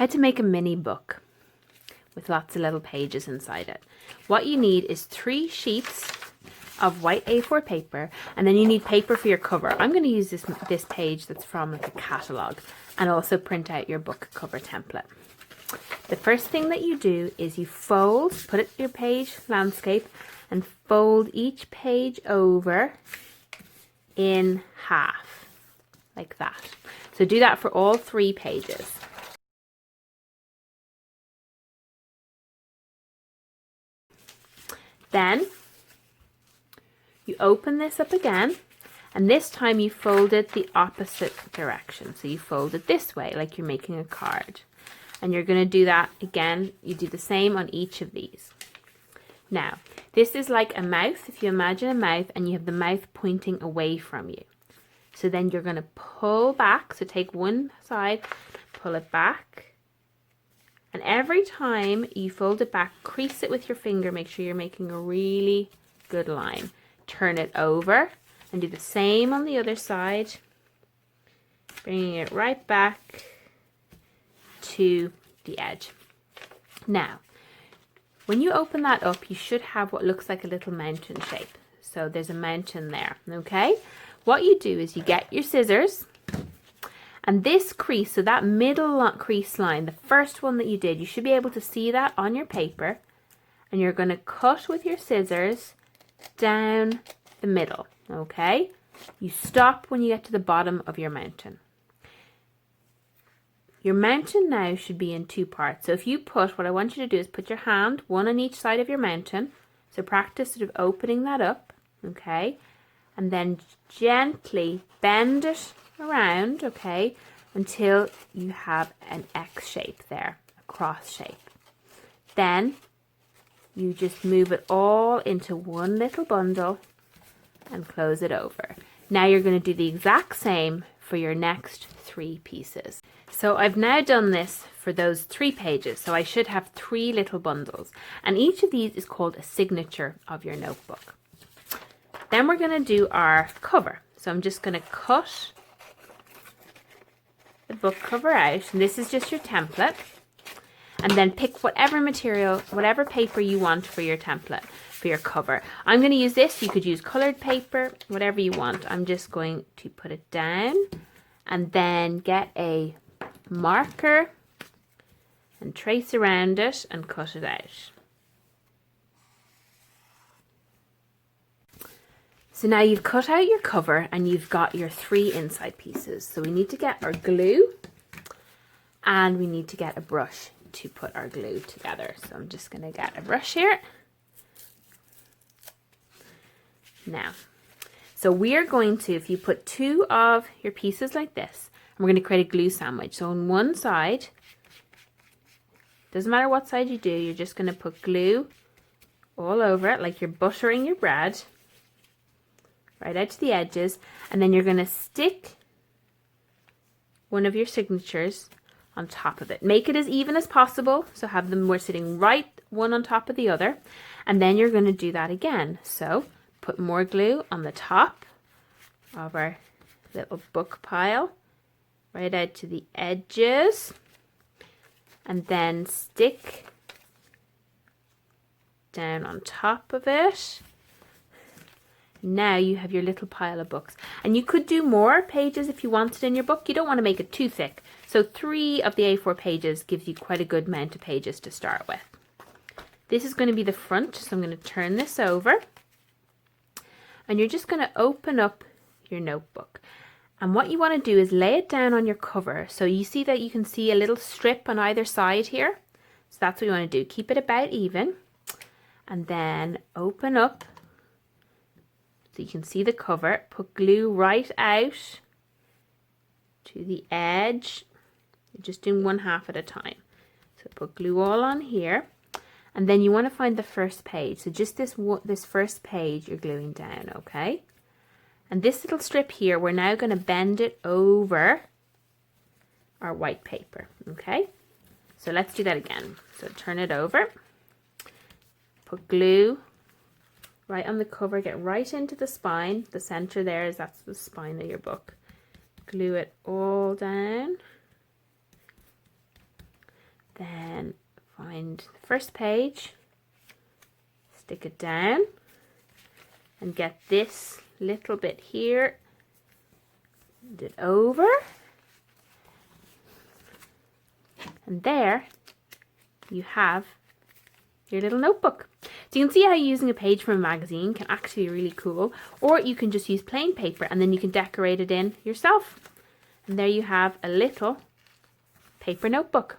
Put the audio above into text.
how to make a mini book with lots of little pages inside it. What you need is 3 sheets of white A4 paper, and then you need paper for your cover. I'm going to use this page that's from like a catalogue, and also print out your book cover template. The first thing that you do is you fold, put it your page landscape, and fold each page over in half, like that. So do that for all 3 pages. Then you open this up again, and this time you fold it the opposite direction. So you fold it this way, like you're making a card. And you're going to do that again. You do the same on each of these. Now, this is like a mouth. If you imagine a mouth and you have the mouth pointing away from you. So then you're going to pull back. So take one side, pull it back. And every time you fold it back, crease it with your finger. Make sure you're making a really good line. Turn it over and do the same on the other side. Bringing it right back to the edge. Now, when you open that up, you should have what looks like a little mountain shape. So there's a mountain there, okay? What you do is you get your scissors, and this crease, so that middle crease line, the first one that you did, you should be able to see that on your paper, and you're going to cut with your scissors down the middle, okay? You stop when you get to the bottom of your mountain. Your mountain now should be in 2 parts. So if you put, what I want you to do is put your hand, one on each side of your mountain. So practice sort of opening that up, okay? And then gently bend it around, okay, until you have an X shape there, a cross shape. Then you just move it all into one little bundle and close it over. Now you're going to do the exact same for your next 3 pieces. So I've now done this for those 3 pages. So I should have 3 little bundles, and each of these is called a signature of your notebook. Then we're going to do our cover. So I'm just going to cut the book cover out, and this is just your template. And then pick whatever material, whatever paper you want for your template, for your cover. I'm going to use this. You could use coloured paper, whatever you want. I'm just going to put it down and then get a marker and trace around it and cut it out. So now you've cut out your cover and you've got your 3 inside pieces. So we need to get our glue and we need to get a brush to put our glue together. So I'm just going to get a brush here. Now, so we're going to, if you put 2 of your pieces like this, and we're going to create a glue sandwich. So on one side, doesn't matter what side you do, you're just going to put glue all over it, like you're buttering your bread, right out to the edges, and then you're going to stick one of your signatures on top of it. Make it as even as possible, so have them we're sitting right one on top of the other, and then you're going to do that again. So put more glue on the top of our little book pile, right out to the edges, and then stick down on top of it. Now you have your little pile of books, and you could do more pages if you wanted in your book. You don't want to make it too thick, so 3 of the A4 pages gives you quite a good amount of pages to start with. This is going to be the front, so I'm going to turn this over, and you're just going to open up your notebook, and what you want to do is lay it down on your cover. So you see that you can see a little strip on either side here, so that's what you want to do. Keep it about even, and then open up so you can see the cover. Put glue right out to the edge. You're just doing 1/2 at a time. So put glue all on here, and then you want to find the first page. So just this first page you're gluing down, okay? And this little strip here, we're now going to bend it over our white paper, okay? So let's do that again. So turn it over, put glue right on the cover, get right into the spine. The center there is, that's the spine of your book. Glue it all down. Then find the first page, stick it down, and get this little bit here, fold it over, and there you have your little notebook. So you can see how using a page from a magazine can actually be really cool, or you can just use plain paper and then you can decorate it in yourself. And there you have a little paper notebook.